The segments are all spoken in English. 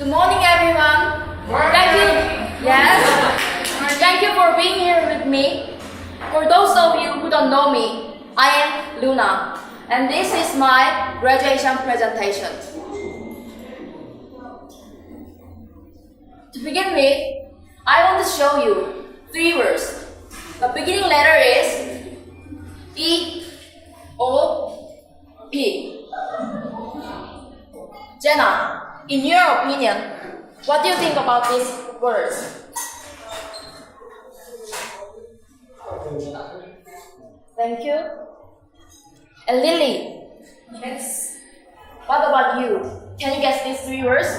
Good morning, everyone. Thank you. Yes. Thank you for being here with me. For those of you who don't know me, I am Luna, and this is my graduation presentation. To begin with, I want to show you 3 words. The beginning letter is E, O, P. Jenna, in your opinion, what do you think about these words? Thank you. And Lily? Yes. What about you? Can you guess these 3 words?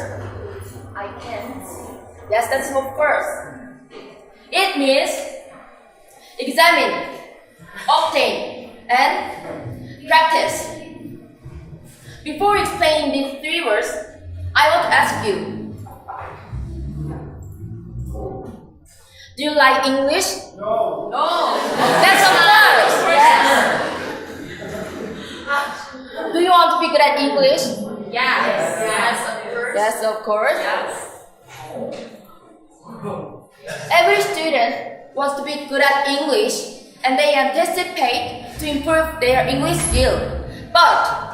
I can't. Yes, that's of course. It means examine, obtain, and practice. Before explaining these 3 words, I want to ask you, do you like English? No. No. That's of course. Yes. Do you want to be good at English? Yes. Yes, of course. Yes, of course. Yes. Every student wants to be good at English and they anticipate to improve their English skill. But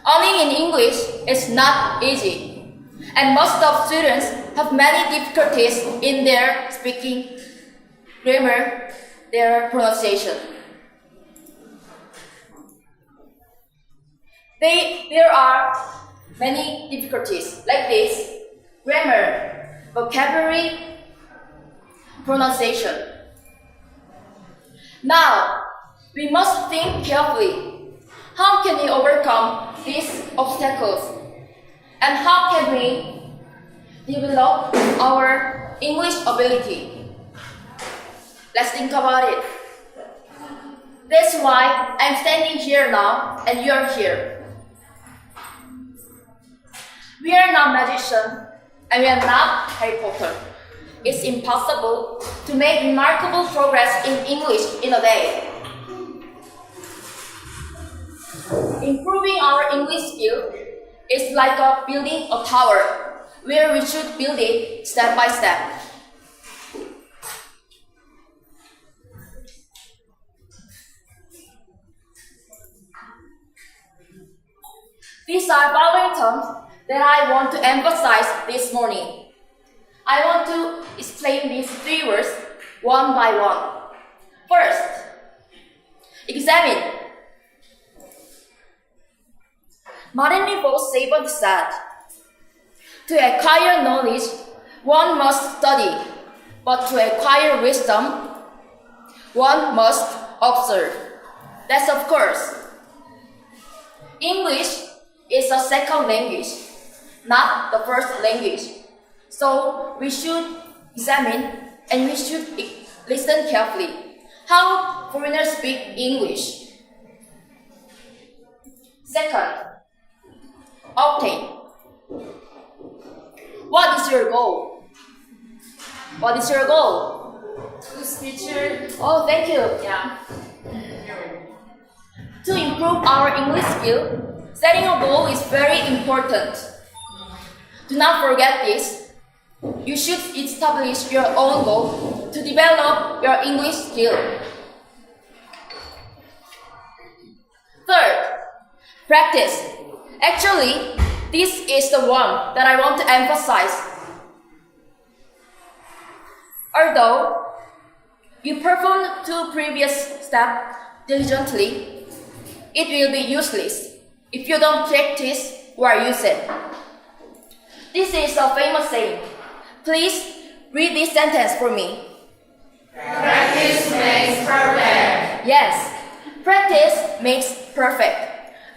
learning in English is not easy. And most of students have many difficulties in their speaking, grammar, their pronunciation. There are many difficulties like this: grammar, vocabulary, pronunciation. Now, we must think carefully. How can we overcome these obstacles? And how can we develop our English ability? Let's think about it. That's why I'm standing here now and you're here. We are not magicians and we are not Harry Potter. It's impossible to make remarkable progress in English in a day. Improving our English skill is like building a tower, where we should build it step by step. These are following terms that I want to emphasize this morning. I want to explain these 3 words one by one. First, examine. Martin Luther said, "To acquire knowledge, one must study, but to acquire wisdom, one must observe." That's of course. English is a second language, not the first language. So we should examine and we should listen carefully how foreigners speak English. Second, obtain. What is your goal? What is your goal? To teacher. Oh, thank you. Yeah. To improve our English skill, setting a goal is very important. Do not forget this. You should establish your own goal to develop your English skill. Third, practice. Actually, this is the one that I want to emphasize. Although you perform 2 previous steps diligently, it will be useless if you don't practice or use it. This is a famous saying. Please read this sentence for me. Practice makes perfect. Yes, practice makes perfect.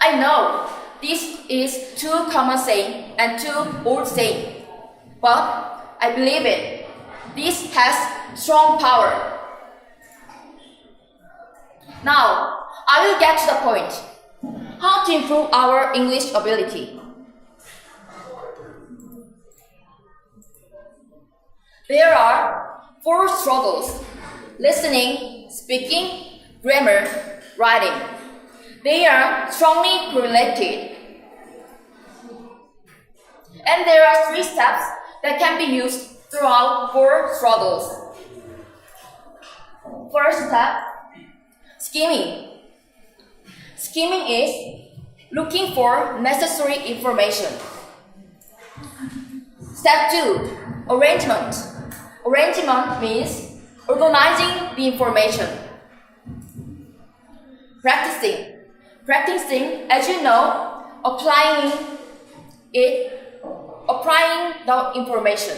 I know this is too common saying and too old saying, but I believe it. This has strong power. Now, I will get to the point. How to improve our English ability. There are 4 struggles: listening, speaking, grammar, writing. They are strongly correlated. And there are 3 steps that can be used throughout 4 struggles. First step, skimming. Skimming is looking for necessary information. Step 2, arrangement. Arrangement means organizing the information. Practicing. Practicing, as you know, applying the information.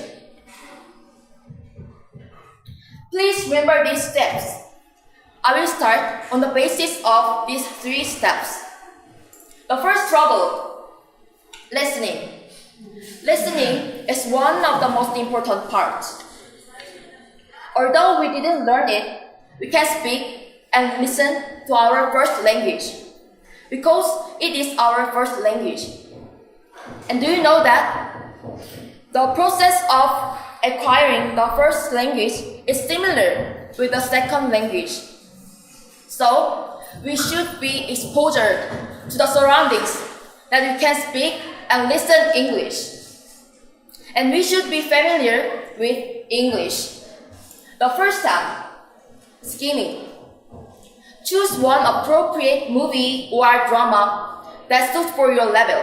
Please remember these steps. I will start on the basis of these 3 steps. The first struggle, listening. Listening is one of the most important parts. Although we didn't learn it, we can speak and listen to our first language because it is our first language. And do you know that the process of acquiring the first language is similar with the second language? So, we should be exposed to the surroundings that we can speak and listen English. And we should be familiar with English. The first step, skimming. Choose one appropriate movie or drama that suits for your level.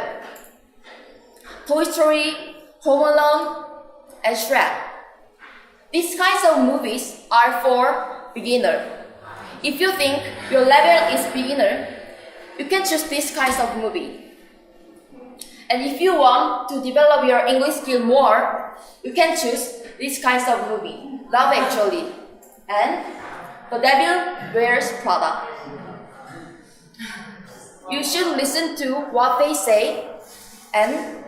Toy Story, Home Alone, and Shrek. These kinds of movies are for beginners. If you think your level is beginner, you can choose these kinds of movie. And if you want to develop your English skill more, you can choose these kinds of movie. Love Actually and The Devil Wears Prada. You should listen to what they say and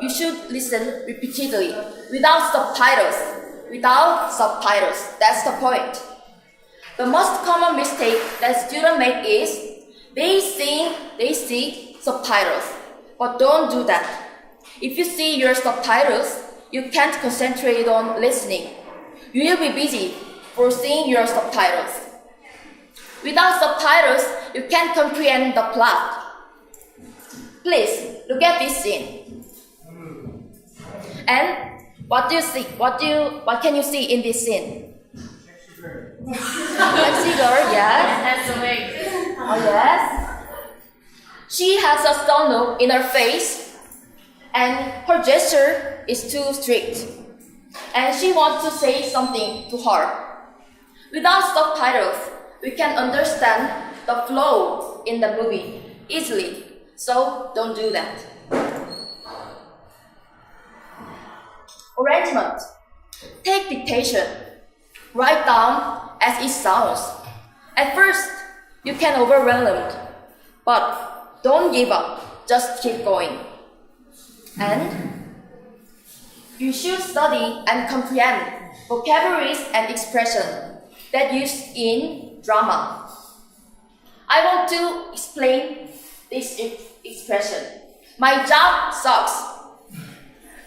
you should listen repeatedly without subtitles. Without subtitles, that's the point. The most common mistake that students make is they see subtitles, but don't do that. If you see your subtitles, you can't concentrate on listening. You will be busy for seeing your subtitles. Without subtitles, you can't comprehend the plot. Please look at this scene. And what do you see? What can you see in this scene? Taxi girl, yes. That's a wig. Oh yes. She has a stern look in her face, and her gesture is too strict. And she wants to say something to her. Without subtitles, we can understand the flow in the movie easily. So don't do that. Arrangement. Take dictation. Write down as it sounds. At first, you can overwhelmed, but don't give up. Just keep going. And you should study and comprehend vocabularies and expressions that used in drama. I want to explain this expression. My job sucks.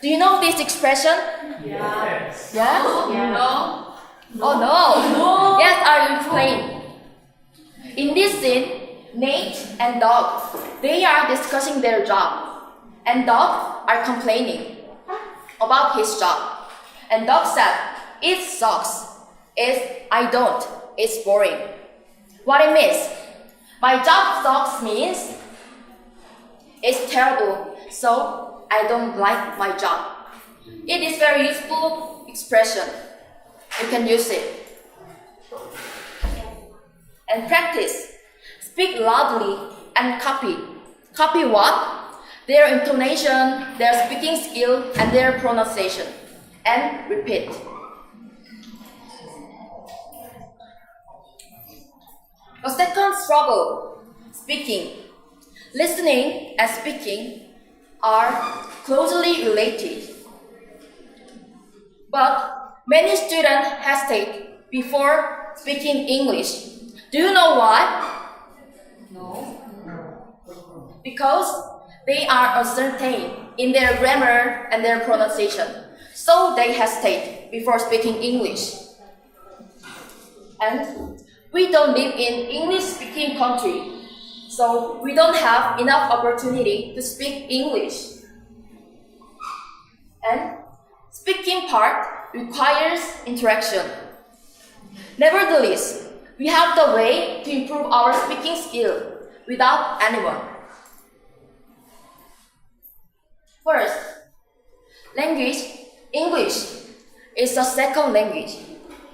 Do you know this expression? Yes. Yes? Yeah. No. Oh no! Yes, I'll explain. In this scene, Nate and Doug, they are discussing their job. And Doug are complaining about his job. And Doug said, it sucks. I don't. It's boring. What it means? My job sucks means it's terrible, so I don't like my job. It is very useful expression. You can use it. And practice. Speak loudly and copy. Copy what? Their intonation, their speaking skill, and their pronunciation. And repeat. The second struggle, speaking. Listening and speaking are closely related. But many students hesitate before speaking English. Do you know why? No. Because they are uncertain in their grammar and their pronunciation. So they hesitate before speaking English. And we don't live in English-speaking country, so we don't have enough opportunity to speak English. and speaking part requires interaction. Nevertheless, we have the way to improve our speaking skill without anyone. First, language, English, is the second language,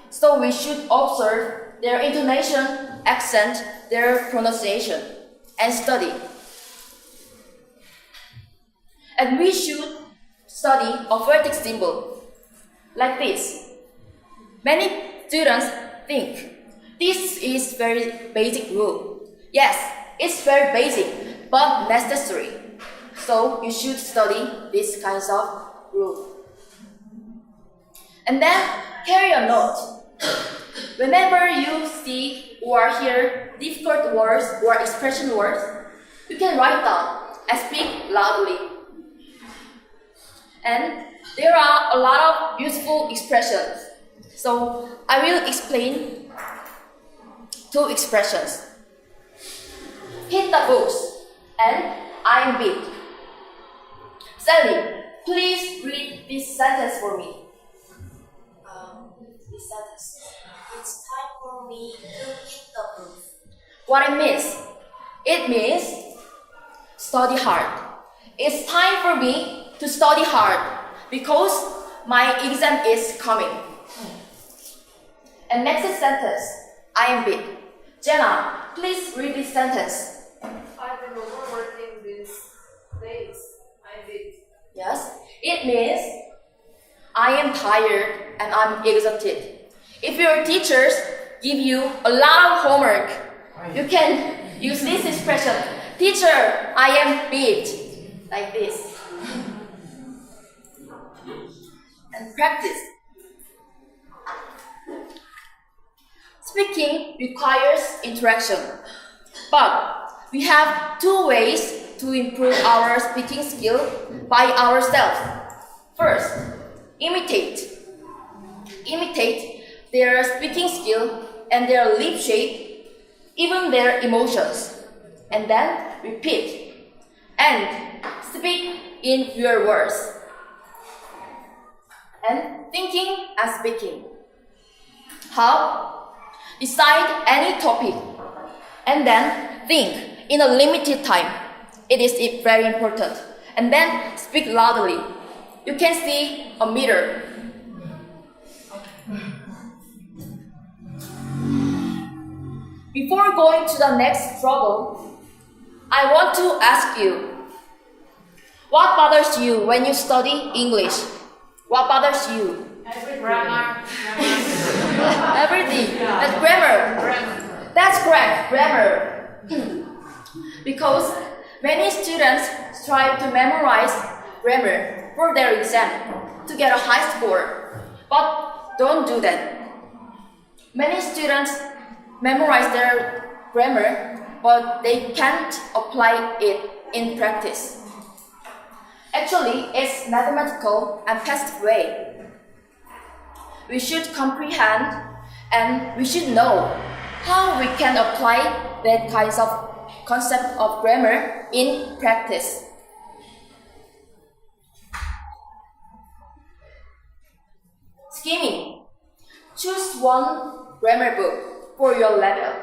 so we should observe their intonation, accent, their pronunciation, and study. And we should study a phonetic symbol, like this. Many students think this is very basic rule. Yes, it's very basic, but necessary. So you should study these kinds of rule. And then carry a note. Whenever you see or hear difficult words or expression words, you can write down and speak loudly. And there are a lot of useful expressions. So I will explain two expressions. Hit the books and I am big. Sally, please read this sentence for me. This sentence. It's time for me to hit the books. What it means? It means study hard. It's time for me to study hard because my exam is coming. And next sentence, I am big. Jenna, please read this sentence. I've been overworking these days. I did. Yes, it means I am tired and I'm exhausted. If your teachers give you a lot of homework, you can use this expression, teacher, I am beat, like this. And practice. Speaking requires interaction, but we have two ways to improve our speaking skill by ourselves. First, imitate. Imitate their speaking skill and their lip shape, even their emotions. And then repeat and speak in your words. And thinking and speaking. How? Decide any topic and then think in a limited time. It is very important. And then speak loudly. You can see a mirror. Before going to the next trouble, I want to ask you, what bothers you when you study English? What bothers you? Grammar. Everything. That's grammar. Grammar. That's correct, grammar. Because many students strive to memorize grammar for their exam to get a high score. But don't do that. Many students memorize their grammar, but they can't apply it in practice. Actually, it's mathematical and passive way. We should comprehend and we should know how we can apply that kinds of concept of grammar in practice. Skimming. Choose one grammar book for your level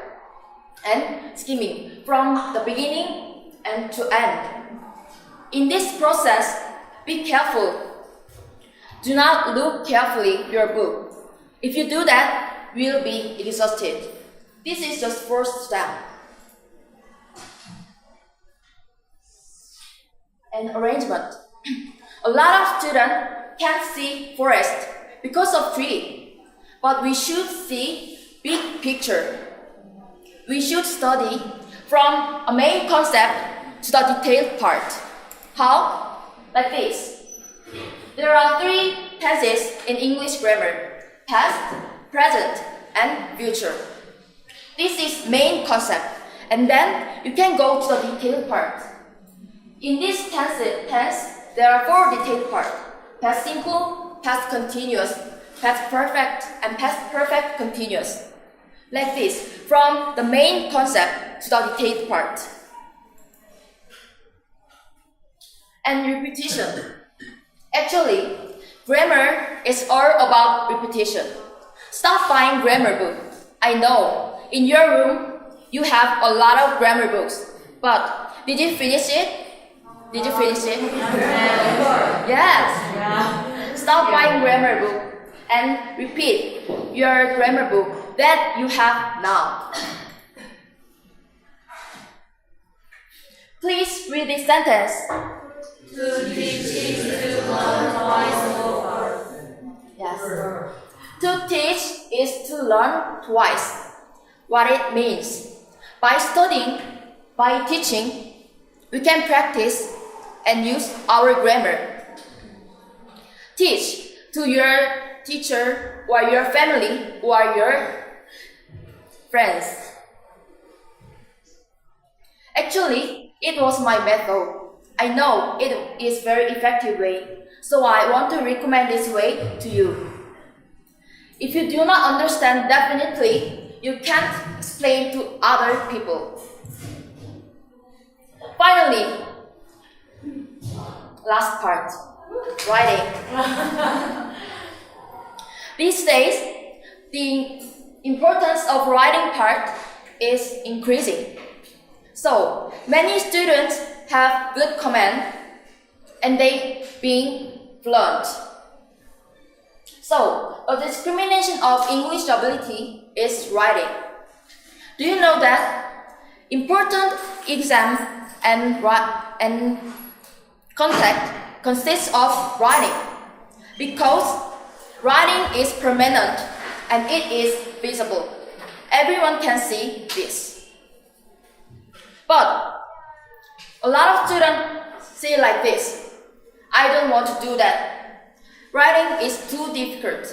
and skimming from the beginning and to end. In this process, be careful. Do not look carefully your book. If you do that, you will be exhausted. This is just first step. And arrangement. A lot of students can't see forest because of tree, but we should see big picture. We should study from a main concept to the detailed part. How? Like this. There are three tenses in English grammar: past, present, and future. This is main concept, and then you can go to the detailed part. In this tense, there are four detailed parts: past simple, past continuous, past perfect, and past perfect continuous. Like this, from the main concept to the detailed part. And repetition. Actually, grammar is all about repetition. Stop buying grammar books. I know, in your room, you have a lot of grammar books. But did you finish it? Did you finish it? Yes. Stop buying grammar book and repeat your grammar book that you have now. Please read this sentence. To teach is to learn twice over. Yes. To teach is to learn twice. What it means. By studying, by teaching, we can practice and use our grammar. Teach to your teacher or your family or your friends. Actually, it was my method. I know it is very effective way, so I want to recommend this way to you. If you do not understand definitely, you can't explain to other people. Finally, last part, writing. These days, the importance of writing part is increasing. So, many students have good command and they being fluent. So, a discrimination of English ability is writing. Do you know that important exam and contact consists of writing? Because writing is permanent and it is visible. Everyone can see this. But a lot of students say like this: I don't want to do that. Writing is too difficult.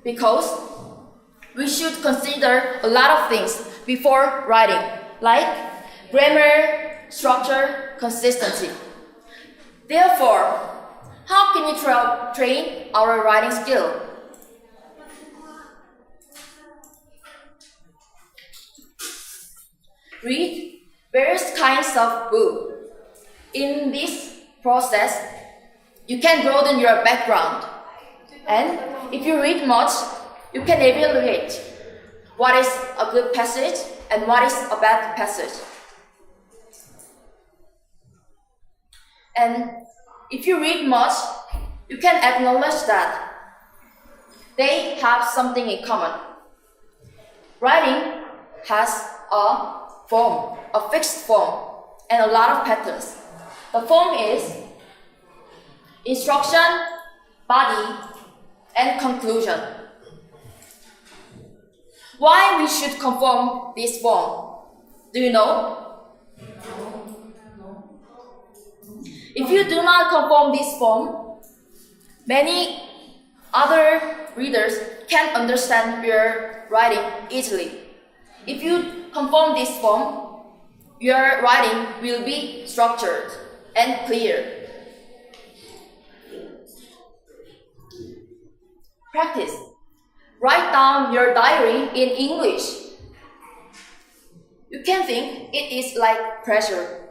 Because we should consider a lot of things before writing, like grammar, structure, consistency. Therefore, how can you train our writing skill? Read various kinds of books. In this process, you can broaden your background. And if you read much, you can evaluate what is a good passage and what is a bad passage. And if you read much, you can acknowledge that they have something in common. Writing has a form, a fixed form, and a lot of patterns. The form is instruction, body, and conclusion. Why we should conform this form? Do you know? If you do not conform this form, many other readers can understand your writing easily. If you conform this form, your writing will be structured and clear. Practice. Write down your diary in English. You can think it is like pressure,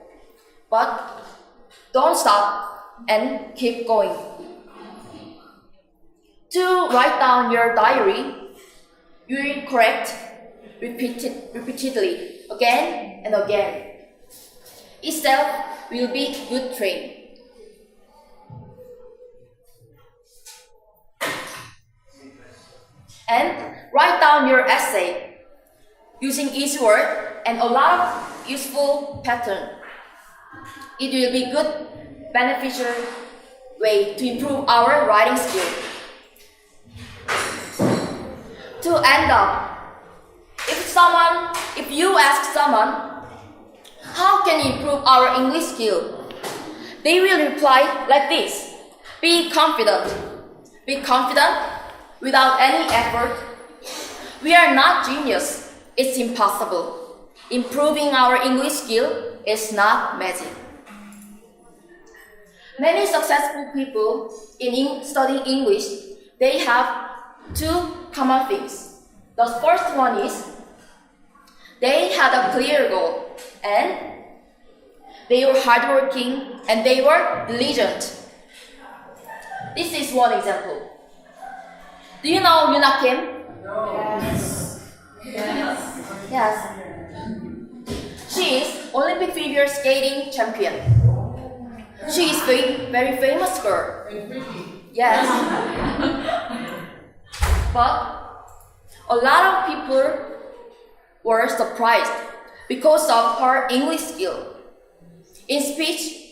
but don't stop and keep going. To write down your diary, you will correct repeatedly, again and again. Itself will be good train. And write down your essay using easy word and a lot of useful pattern. It will be good, beneficial way to improve our writing skill. To end up, if you ask someone, how can you improve our English skill? They will reply like this: be confident. Be confident without any effort. We are not genius. It's impossible. Improving our English skill is not magic. Many successful people in studying English, they have two common things. The first one is they had a clear goal and they were hardworking and they were diligent. This is one example. Do you know Yuna Kim? Yes. She is Olympic figure skating champion. She is very famous girl. Yes. But a lot of people were surprised because of her English skill. In speech,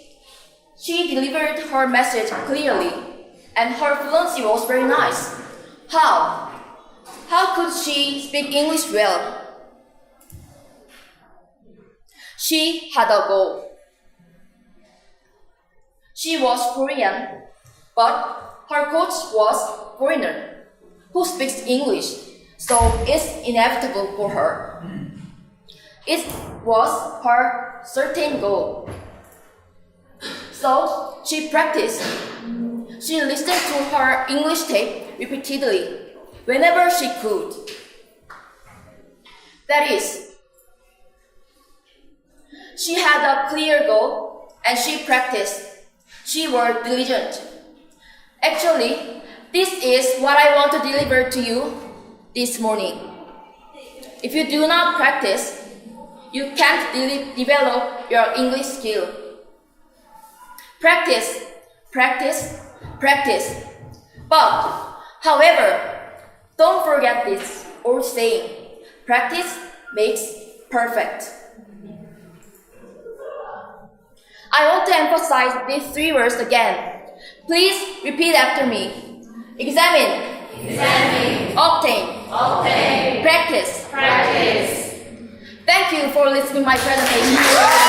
she delivered her message clearly, and her fluency was very nice. How? How could she speak English well? She had a goal. She was Korean, but her coach was foreigner who speaks English, so it's inevitable for her. It was her certain goal. So she practiced. She listened to her English tape repeatedly whenever she could. That is, she had a clear goal and she practiced. She was diligent. Actually, this is what I want to deliver to you this morning. If you do not practice, you can't develop your English skill. Practice, practice, practice. But, however, don't forget this old saying, practice makes perfect. I want to emphasize these 3 words again. Please repeat after me. Examine. Examine. Obtain. Obtain. Practice. Practice. Thank you for listening to my presentation.